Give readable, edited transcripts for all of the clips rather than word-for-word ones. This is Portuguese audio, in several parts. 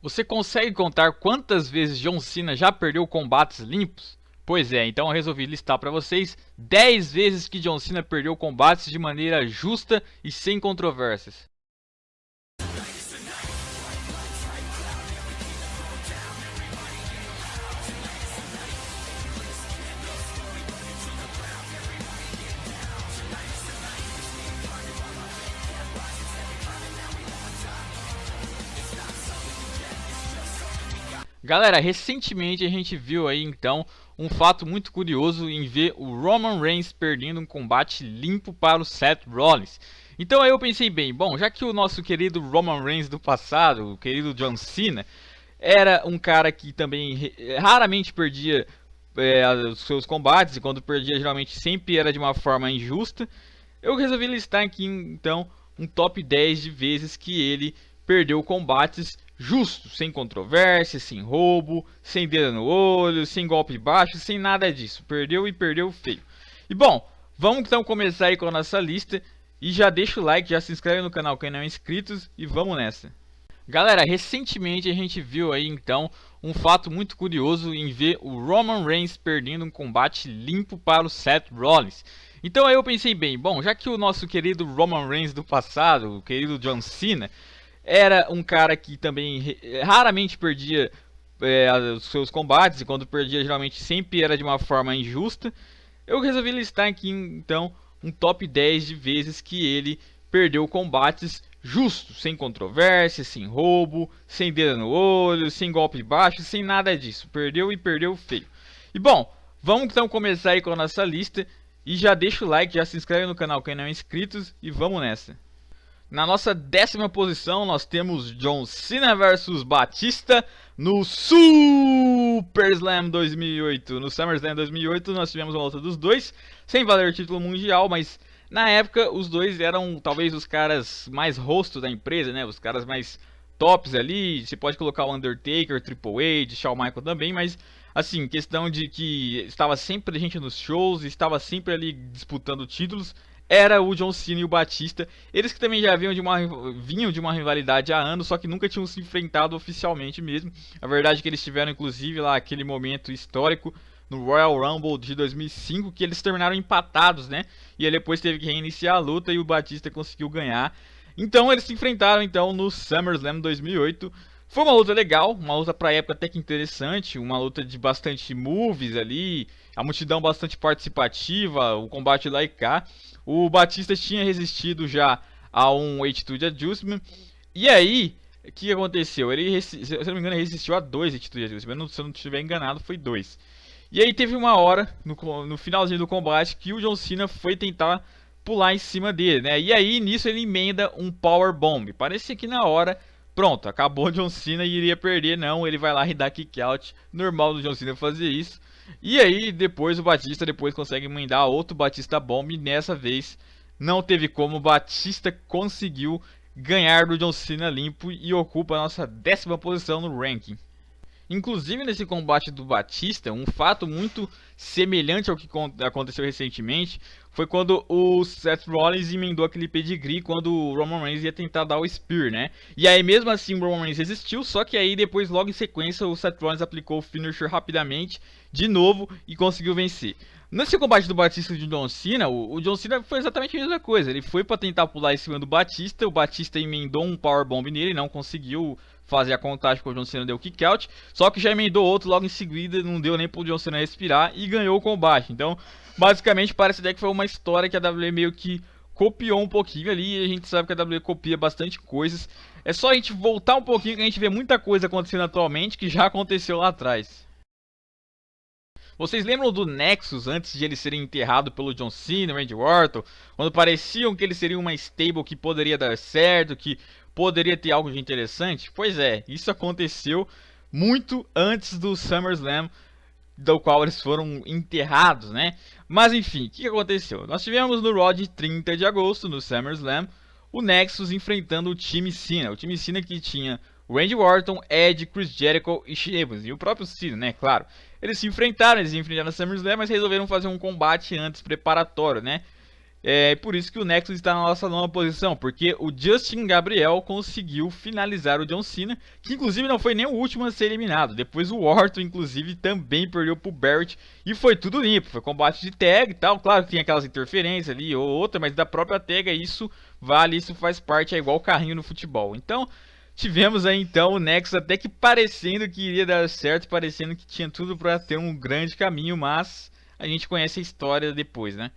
Você consegue contar quantas vezes John Cena já perdeu combates limpos? Pois é, então eu resolvi listar para vocês 10 vezes que John Cena perdeu combates de maneira justa e sem controvérsias. Galera, recentemente a gente viu aí então um fato muito curioso em ver o Roman Reigns perdendo um combate limpo para o Seth Rollins. Então aí eu pensei bem, bom, já que o nosso querido Roman Reigns do passado, o querido John Cena, era um cara que também raramente perdia os seus combates, e quando perdia geralmente sempre era de uma forma injusta, eu resolvi listar aqui então um top 10 de vezes que ele perdeu combates justos, sem controvérsia, sem roubo, sem dedo no olho, sem golpe baixo, sem nada disso. Perdeu e perdeu feio. E bom, vamos então começar aí com a nossa lista. E já deixa o like, já se inscreve no canal quem não é inscrito e vamos nessa. Galera, recentemente a gente viu aí então um fato muito curioso em ver o Roman Reigns perdendo um combate limpo para o Seth Rollins. Então aí eu pensei bem, bom, já que o nosso querido Roman Reigns do passado, o querido John Cena, era um cara que também raramente perdia os seus combates, e quando perdia geralmente sempre era de uma forma injusta, eu resolvi listar aqui então um top 10 de vezes que ele perdeu combates justos, sem controvérsia, sem roubo, sem dedo no olho, sem golpe baixo, sem nada disso. Perdeu e perdeu feio. E bom, vamos então começar aí com a nossa lista. E já deixa o like, já se inscreve no canal quem não é inscrito e vamos nessa. Na nossa 10ª posição nós temos John Cena vs Batista no SummerSlam 2008. No SummerSlam 2008 nós tivemos uma luta dos dois, sem valer o título mundial, mas na época os dois eram talvez os caras mais rosto da empresa, né? Os caras mais tops ali. Você pode colocar o Undertaker, Triple H, Shawn Michaels também, mas assim, questão de que estava sempre presente nos shows, estava sempre ali disputando títulos, era o John Cena e o Batista. Eles que também já vinham de uma rivalidade há anos, só que nunca tinham se enfrentado oficialmente mesmo. A verdade é que eles tiveram inclusive lá aquele momento histórico no Royal Rumble de 2005, que eles terminaram empatados, né? E aí depois teve que reiniciar a luta e o Batista conseguiu ganhar. Então eles se enfrentaram então no SummerSlam 2008. Foi uma luta legal, uma luta pra época até que interessante, uma luta de bastante moves ali, a multidão bastante participativa, o combate lá e cá. O Batista tinha resistido já a um Attitude Adjustment. E aí, o que aconteceu? Ele, se eu não me engano, resistiu a 2 Attitude Adjustment, se eu não estiver enganado, foi 2. E aí teve uma hora, no finalzinho do combate, que o John Cena foi tentar pular em cima dele, né? E aí, nisso, ele emenda um Power Bomb. Parecia que na hora, pronto, acabou o John Cena e iria perder. Não, ele vai lá e dá kick out. Normal do John Cena fazer isso. E aí, depois o Batista consegue emendar outro Batista Bomb. E nessa vez, não teve como. O Batista conseguiu ganhar do John Cena limpo e ocupa a nossa 10ª posição no ranking. Inclusive nesse combate do Batista, um fato muito semelhante ao que aconteceu recentemente foi quando o Seth Rollins emendou aquele pedigree quando o Roman Reigns ia tentar dar o Spear, né? E aí mesmo assim o Roman Reigns resistiu, só que aí depois logo em sequência o Seth Rollins aplicou o finisher rapidamente, de novo, e conseguiu vencer. Nesse combate do Batista e do John Cena, o John Cena foi exatamente a mesma coisa. Ele foi para tentar pular em cima do Batista, o Batista emendou um powerbomb nele, não conseguiu fazer a contagem porque o John Cena deu kick out, só que já emendou outro logo em seguida, não deu nem pro John Cena respirar e ganhou o combate. Então, basicamente parece até que foi uma história que a WWE meio que copiou um pouquinho ali, e a gente sabe que a WWE copia bastante coisas. É só a gente voltar um pouquinho que a gente vê muita coisa acontecendo atualmente que já aconteceu lá atrás. Vocês lembram do Nexus antes de ele ser enterrado pelo John Cena, Randy Orton? Quando pareciam que ele seria uma stable que poderia dar certo, que poderia ter algo de interessante? Pois é, isso aconteceu muito antes do SummerSlam, do qual eles foram enterrados, né? Mas enfim, o que aconteceu? Nós tivemos no Raw de 30 de agosto, no SummerSlam, o Nexus enfrentando o time Cena. O time Cena que tinha Randy Orton, Edge, Chris Jericho e Sheamus. E o próprio Cena, né? Claro. Eles se enfrentaram no SummerSlam, mas resolveram fazer um combate antes preparatório, né? É por isso que o Nexus está na nossa nova posição, porque o Justin Gabriel conseguiu finalizar o John Cena, que inclusive não foi nem o último a ser eliminado. Depois o Orton, inclusive, também perdeu pro Barrett e foi tudo limpo. Foi combate de tag e tal. Claro que tem aquelas interferências ali ou outra, mas da própria tag isso vale, isso faz parte, é igual carrinho no futebol. Então, tivemos aí então o Nexus até que parecendo que iria dar certo, parecendo que tinha tudo para ter um grande caminho, mas a gente conhece a história depois, né?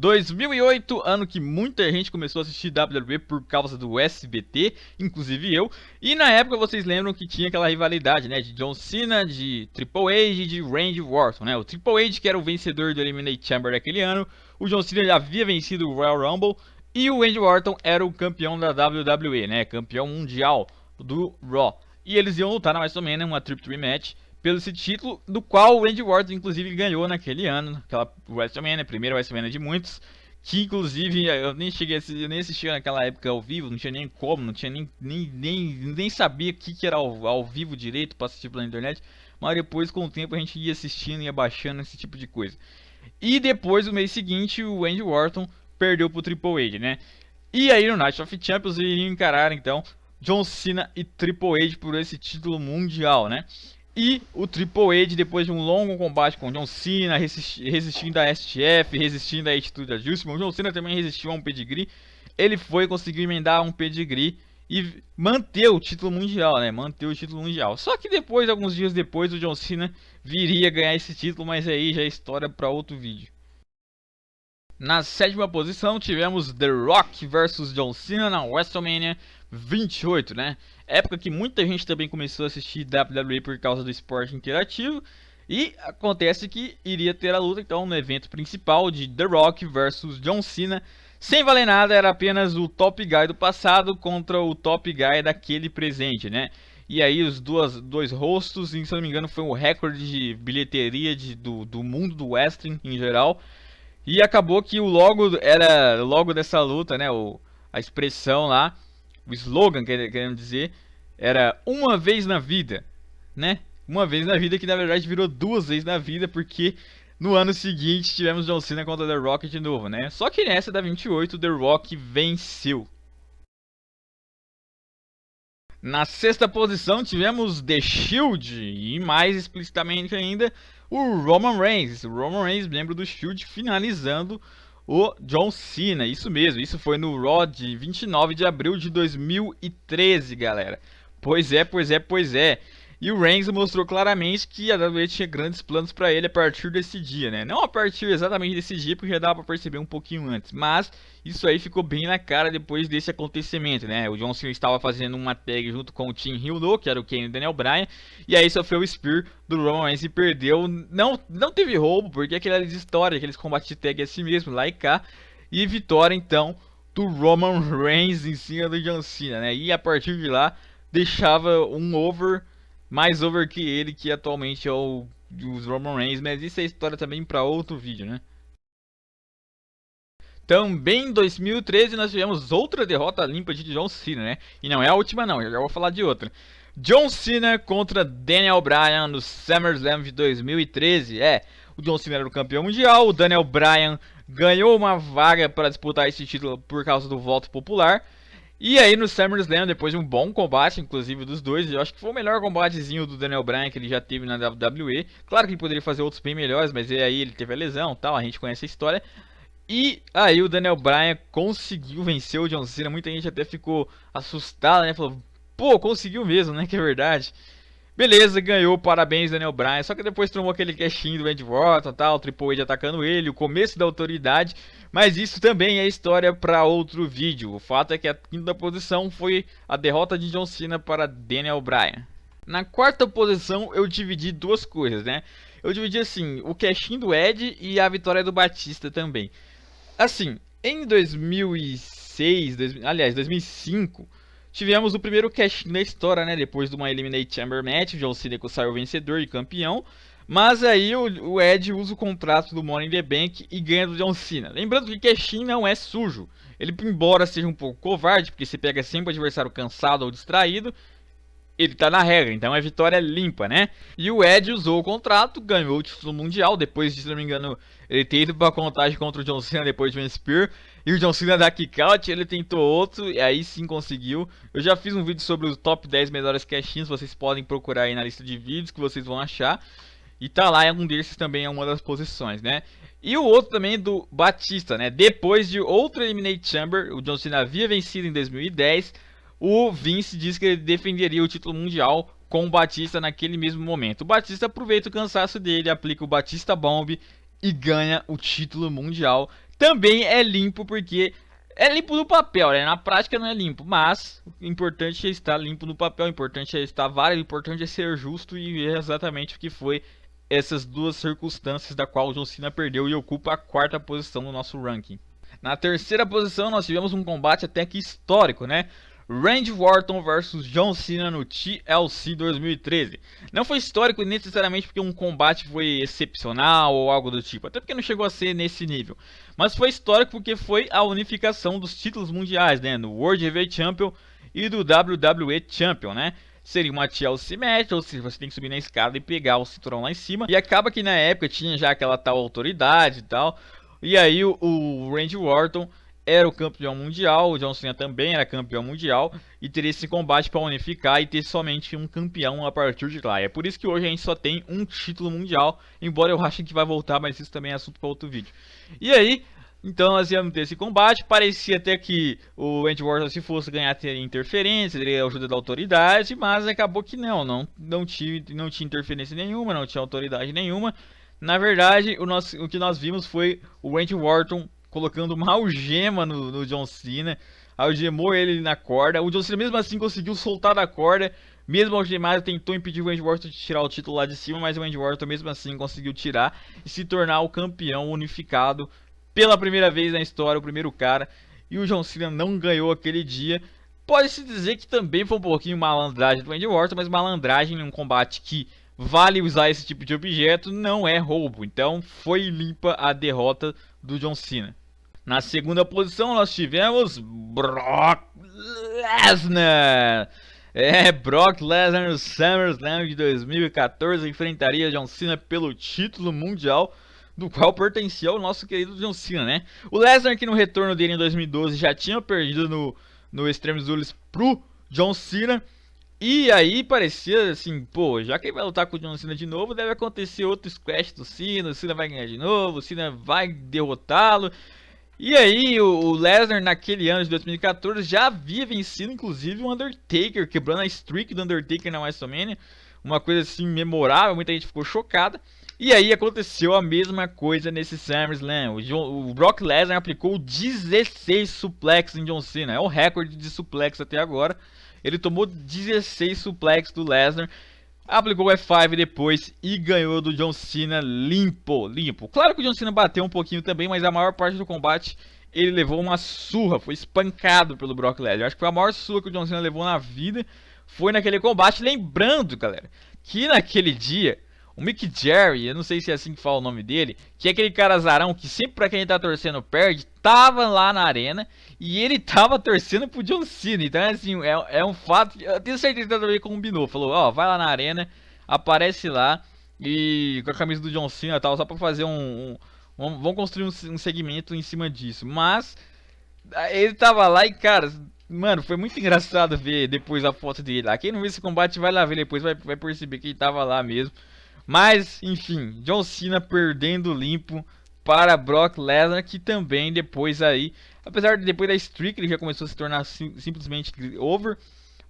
2008, ano que muita gente começou a assistir WWE por causa do SBT, inclusive eu. E na época vocês lembram que tinha aquela rivalidade, né, de John Cena, de Triple H e de Randy Orton, né? O Triple H que era o vencedor do Elimination Chamber daquele ano, o John Cena já havia vencido o Royal Rumble e o Randy Orton era o campeão da WWE, né, campeão mundial do Raw. E eles iam lutar na mais ou menos uma Triple Match pelo esse título, do qual o Randy Orton inclusive ganhou naquele ano, aquela WrestleMania, primeira WrestleMania de muitos, que inclusive eu nem cheguei a assistir, eu nem assistia naquela época ao vivo, não tinha nem como, não tinha nem sabia o que era ao vivo direito para assistir pela internet, mas depois com o tempo a gente ia assistindo e ia baixando esse tipo de coisa. E depois, no mês seguinte, o Randy Orton perdeu pro Triple H, né? E aí no Night of Champions iriam encarar então John Cena e Triple H por esse título mundial, né? E o Triple H, depois de um longo combate com John Cena, resistindo a STF, resistindo a Attitude Adjustment, o John Cena também resistiu a um pedigree, ele foi conseguir emendar um pedigree e manter o título mundial, né? Manter o título mundial. Só que depois, alguns dias depois, o John Cena viria ganhar esse título, mas aí já é história para outro vídeo. Na sétima posição tivemos The Rock vs John Cena na WrestleMania 28, né? Época que muita gente também começou a assistir WWE por causa do esporte interativo. E acontece que iria ter a luta então no evento principal de The Rock vs John Cena. Sem valer nada, era apenas o Top Guy do passado contra o Top Guy daquele presente, né? E aí os dois rostos, se não me engano, foi um recorde de bilheteria do mundo do wrestling em geral. E acabou que o logo era logo dessa luta, né? A expressão lá, o slogan, querendo dizer, era uma vez na vida, né? Uma vez na vida que na verdade virou duas vezes na vida, porque no ano seguinte tivemos John Cena contra The Rock de novo, né? Só que nessa da 28, The Rock venceu. Na sexta posição tivemos The Shield e mais explicitamente ainda o Roman Reigns. O Roman Reigns, membro do Shield, finalizando o John Cena. Isso mesmo, isso foi no Raw de 29 de abril de 2013, galera. Pois é, pois é, pois é. E o Reigns mostrou claramente que a WWE tinha grandes planos para ele a partir desse dia, né? Não a partir exatamente desse dia, porque já dava para perceber um pouquinho antes, mas isso aí ficou bem na cara depois desse acontecimento, né? O John Cena estava fazendo uma tag junto com o Team Heel, que era o Kane e o Daniel Bryan, e aí sofreu o Spear do Roman Reigns e perdeu. Não teve roubo, porque aquela história, aqueles combates de tag assim mesmo, lá e cá, e vitória então do Roman Reigns em cima do John Cena, né? E a partir de lá deixava um mais over que ele, que atualmente é o Roman Reigns, mas isso é história também para outro vídeo, né? Também em 2013 nós tivemos outra derrota limpa de John Cena, né? E não é a última não, eu já vou falar de outra. John Cena contra Daniel Bryan no SummerSlam de 2013. O John Cena era o campeão mundial, o Daniel Bryan ganhou uma vaga para disputar esse título por causa do voto popular. E aí no SummerSlam, depois de um bom combate, inclusive dos dois, eu acho que foi o melhor combatezinho do Daniel Bryan que ele já teve na WWE. Claro que ele poderia fazer outros bem melhores, mas aí ele teve a lesão, tal, a gente conhece a história. E aí o Daniel Bryan conseguiu vencer o John Cena, muita gente até ficou assustada, né? Falou, pô, conseguiu mesmo, né? Que é verdade. Beleza, ganhou, parabéns Daniel Bryan. Só que depois tomou aquele cashinho do Randy Orton, tal, o Triple H atacando ele, o começo da autoridade. Mas isso também é história para outro vídeo. O fato é que a quinta posição foi a derrota de John Cena para Daniel Bryan. Na quarta posição eu dividi duas coisas, né? Eu dividi assim, o cashinho do Ed e a vitória do Batista também. Assim, em 2006, 2005... tivemos o primeiro cash na história, né? Depois de uma Eliminate Chamber Match, o John Cena saiu vencedor e campeão. Mas aí o Ed usa o contrato do Money in the Bank e ganha do John Cena. Lembrando que cash não é sujo. Ele, embora seja um pouco covarde, porque você pega sempre o adversário cansado ou distraído, ele tá na regra, então é vitória limpa, né? E o Edge usou o contrato, ganhou o título mundial, depois de, se não me engano, ele ter ido pra contagem contra o John Cena depois de um Spear, e o John Cena dá kick out, ele tentou outro, e aí sim conseguiu. Eu já fiz um vídeo sobre os top 10 melhores cash-ins, vocês podem procurar aí na lista de vídeos que vocês vão achar. E tá lá, um desses também é uma das posições, né? E o outro também é do Batista, né? Depois de outro Eliminate Chamber, o John Cena havia vencido em 2010, o Vince disse que ele defenderia o título mundial com o Batista naquele mesmo momento. O Batista aproveita o cansaço dele, aplica o Batista Bomb e ganha o título mundial. Também é limpo porque é limpo no papel, né? Na prática não é limpo, mas o importante é estar limpo no papel, o importante é estar válido, o importante é ser justo e é exatamente o que foi essas duas circunstâncias da qual o John Cena perdeu e ocupa a quarta posição no nosso ranking. Na terceira posição nós tivemos um combate até que histórico, né? Randy Orton versus John Cena no TLC 2013. Não foi histórico necessariamente porque um combate foi excepcional ou algo do tipo, até porque não chegou a ser nesse nível. Mas foi histórico porque foi a unificação dos títulos mundiais, né? No World Heavyweight Champion e do WWE Champion, né? Seria uma TLC match, ou seja, você tem que subir na escada e pegar o cinturão lá em cima. E acaba que na época tinha já aquela tal autoridade e tal. E aí o Randy Orton era o campeão mundial, o John Cena também era campeão mundial, e teria esse combate para unificar e ter somente um campeão a partir de lá. É por isso que hoje a gente só tem um título mundial, embora eu ache que vai voltar, mas isso também é assunto para outro vídeo. E aí, então nós íamos ter esse combate, parecia até que o Randy Orton, se fosse ganhar, teria interferência, teria ajuda da autoridade, mas acabou que não tinha interferência nenhuma, não tinha autoridade nenhuma. Na verdade, o que nós vimos foi o Randy Orton colocando uma algema no John Cena, algemou ele na corda. O John Cena mesmo assim conseguiu soltar da corda, mesmo algemado, tentou impedir o Randy Orton de tirar o título lá de cima, mas o Randy Orton mesmo assim conseguiu tirar e se tornar o campeão unificado pela primeira vez na história, o primeiro cara. E o John Cena não ganhou aquele dia. Pode-se dizer que também foi um pouquinho malandragem do Randy Orton, mas malandragem em um combate que vale usar esse tipo de objeto não é roubo. Então foi limpa a derrota do John Cena. Na segunda posição nós tivemos Brock Lesnar. Brock Lesnar no SummerSlam de 2014 enfrentaria John Cena pelo título mundial, do qual pertencia ao nosso querido John Cena, né? O Lesnar, que no retorno dele em 2012 já tinha perdido no Extreme Rules pro John Cena. E aí parecia assim, pô, já que ele vai lutar com o John Cena de novo, deve acontecer outro squash do Cena, o Cena vai ganhar de novo, o Cena vai derrotá-lo. E aí o Lesnar naquele ano de 2014 já havia vencido inclusive o Undertaker, quebrando a streak do Undertaker na WrestleMania. Uma coisa assim memorável, muita gente ficou chocada. E aí aconteceu a mesma coisa nesse SummerSlam. O Brock Lesnar aplicou 16 suplex em John Cena, é o recorde de suplex até agora. Ele tomou 16 suplex do Lesnar, aplicou o F5 depois e ganhou do John Cena limpo. Claro que o John Cena bateu um pouquinho também, mas a maior parte do combate ele levou uma surra, foi espancado pelo Brock Lesnar. Acho que foi a maior surra que o John Cena levou na vida, foi naquele combate. Lembrando, galera, que naquele dia o Mick Jerry, eu não sei se é assim que fala o nome dele, que é aquele cara azarão que sempre pra quem tá torcendo perde, tava lá na arena e ele tava torcendo pro John Cena. Então assim, é um fato, eu tenho certeza que também combinou, falou, ó, vai lá na arena, aparece lá e com a camisa do John Cena e tal, só pra fazer vamos construir um segmento em cima disso. Mas ele tava lá e cara, mano, foi muito engraçado ver depois a foto dele lá. Quem não viu esse combate vai lá ver depois, vai perceber que ele tava lá mesmo. Mas, enfim, John Cena perdendo limpo para Brock Lesnar, que também depois aí, apesar de depois da streak ele já começou a se tornar simplesmente over,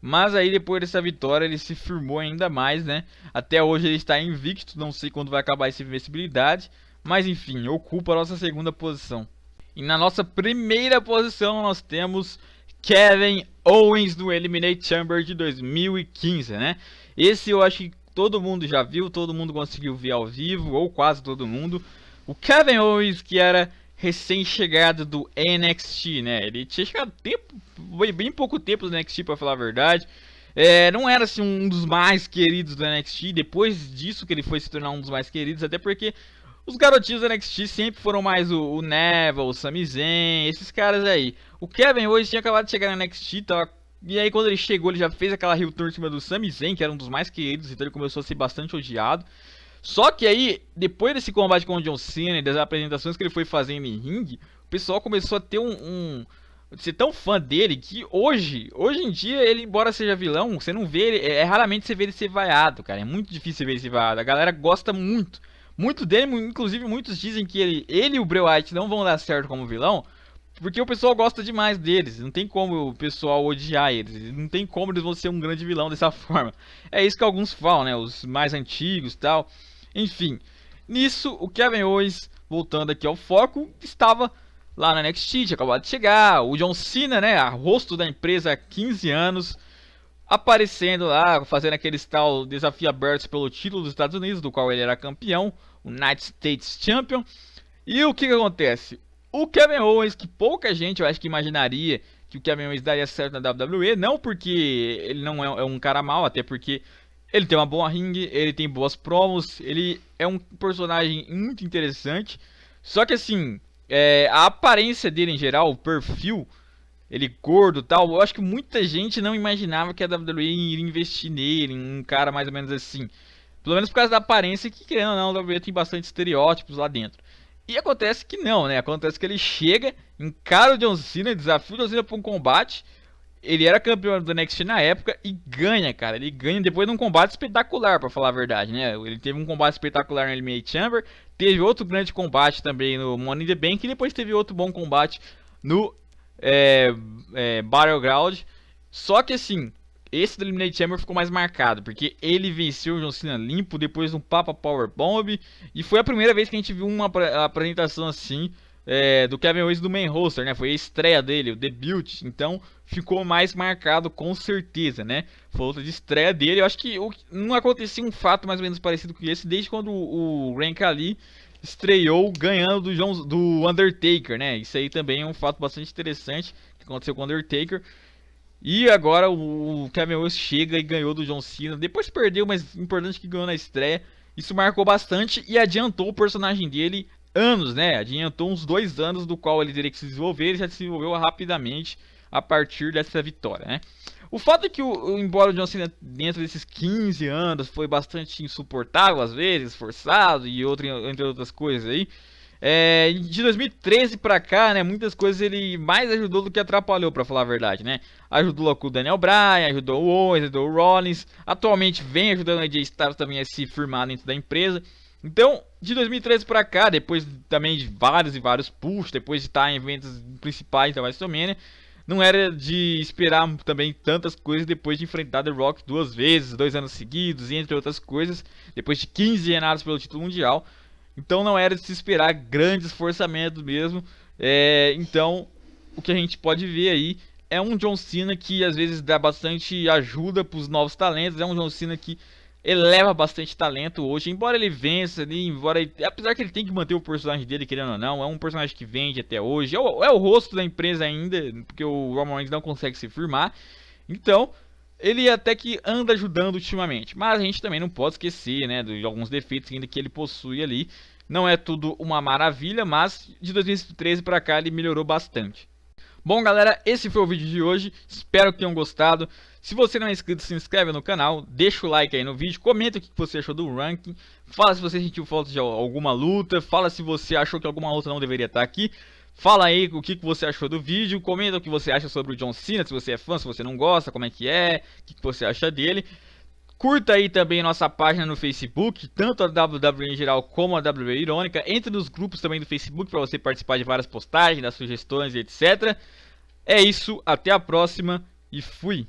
mas aí depois dessa vitória ele se firmou ainda mais, né? Até hoje ele está invicto, não sei quando vai acabar essa invencibilidade, mas enfim, ocupa a nossa segunda posição. E na nossa primeira posição nós temos Kevin Owens no Eliminate Chamber de 2015, né? Esse eu acho que todo mundo já viu, todo mundo conseguiu ver ao vivo, ou quase todo mundo. O Kevin Owens, que era recém-chegado do NXT, né? Ele tinha chegado bem pouco tempo no NXT, pra falar a verdade. Não era assim um dos mais queridos do NXT. Depois disso que ele foi se tornar um dos mais queridos, até porque os garotinhos do NXT sempre foram mais o Neville, o Sami Zayn, esses caras aí. O Kevin Owens tinha acabado de chegar no NXT, tava E aí quando ele chegou, ele já fez aquela heel turn em cima do Sami Zayn, que era um dos mais queridos, então ele começou a ser bastante odiado. Só que aí, depois desse combate com o John Cena e das apresentações que ele foi fazendo em ringue, o pessoal começou a ter ser tão fã dele que hoje em dia, ele, embora seja vilão, você não vê ele, raramente você vê ele ser vaiado, cara. É muito difícil ver ele ser vaiado. A galera gosta muito dele, inclusive muitos dizem que ele e o Bray Wyatt não vão dar certo como vilão, porque o pessoal gosta demais deles. Não tem como o pessoal odiar eles. Não tem como eles vão ser um grande vilão dessa forma. É isso que alguns falam, né? Os mais antigos e tal. Enfim, nisso o Kevin Owens, voltando aqui ao foco, estava lá na NXT, tinha acabado de chegar. O John Cena, né? A rosto da empresa há 15 anos. Aparecendo lá, fazendo aquele tal desafio aberto pelo título dos Estados Unidos, do qual ele era campeão, o United States Champion. E o que acontece? O Kevin Owens, que pouca gente eu acho que imaginaria que o Kevin Owens daria certo na WWE, não porque ele não é um cara mau, até porque ele tem uma boa ring, ele tem boas promos, ele é um personagem muito interessante. Só que assim, a aparência dele em geral, o perfil, ele gordo e tal, eu acho que muita gente não imaginava que a WWE iria investir nele, em um cara mais ou menos assim. Pelo menos por causa da aparência, que querendo ou não, a WWE tem bastante estereótipos lá dentro. E acontece que não, né? Acontece que ele chega, encara o John Cena, desafia o John Cena para um combate. Ele era campeão do NXT na época e ganha, cara. Ele ganha depois de um combate espetacular, pra falar a verdade, né? Ele teve um combate espetacular no Elimination Chamber, teve outro grande combate também no Money in the Bank e depois teve outro bom combate no Battleground. Só que assim, esse do Elimination Chamber ficou mais marcado, porque ele venceu o John Cena limpo depois de um Papa Powerbomb. E foi a primeira vez que a gente viu uma apresentação assim do Kevin Owens do main roster, né? Foi a estreia dele, o debut. Então ficou mais marcado com certeza, né? Foi outra de estreia dele. Eu acho que não acontecia um fato mais ou menos parecido com esse desde quando o Rank Ali estreou ganhando do Undertaker, né? Isso aí também é um fato bastante interessante que aconteceu com o Undertaker. E agora o Kevin Owens chega e ganhou do John Cena. Depois perdeu, mas importante que ganhou na estreia. Isso marcou bastante e adiantou o personagem dele anos, né? Adiantou uns 2 anos do qual ele teria que se desenvolver. Ele já se desenvolveu rapidamente a partir dessa vitória, né? O fato é que, embora o John Cena dentro desses 15 anos foi bastante insuportável às vezes, forçado e entre outras coisas aí, de 2013 pra cá, né, muitas coisas ele mais ajudou do que atrapalhou, pra falar a verdade, né? Ajudou lá com o Daniel Bryan, ajudou o Owens, ajudou o Rollins, atualmente vem ajudando a AJ Styles também a se firmar dentro da empresa. Então, de 2013 pra cá, depois também de vários e vários push, depois de estar em eventos principais da WrestleMania, não era de esperar também tantas coisas depois de enfrentar The Rock 2 vezes, 2 anos seguidos, e entre outras coisas, depois de 15 reinados pelo título mundial. Então não era de se esperar grandes esforçamentos mesmo. Então, o que a gente pode ver aí é um John Cena que às vezes dá bastante ajuda para os novos talentos. É um John Cena que eleva bastante talento hoje, embora ele vença ali, apesar que ele tem que manter o personagem dele, querendo ou não, é um personagem que vende até hoje, é o rosto da empresa ainda, porque o Roman Reigns não consegue se firmar, então ele até que anda ajudando ultimamente, mas a gente também não pode esquecer, né, de alguns defeitos ainda que ele possui ali. Não é tudo uma maravilha, mas de 2013 para cá ele melhorou bastante. Bom, galera, esse foi o vídeo de hoje, espero que tenham gostado. Se você não é inscrito, se inscreve no canal, deixa o like aí no vídeo, comenta o que você achou do ranking, fala se você sentiu falta de alguma luta, fala se você achou que alguma luta não deveria estar aqui, fala aí o que você achou do vídeo, comenta o que você acha sobre o John Cena, se você é fã, se você não gosta, como é que é, o que você acha dele. Curta aí também nossa página no Facebook, tanto a WWE em geral como a WWE Irônica. Entre nos grupos também do Facebook para você participar de várias postagens, das sugestões e etc. É isso, até a próxima e fui!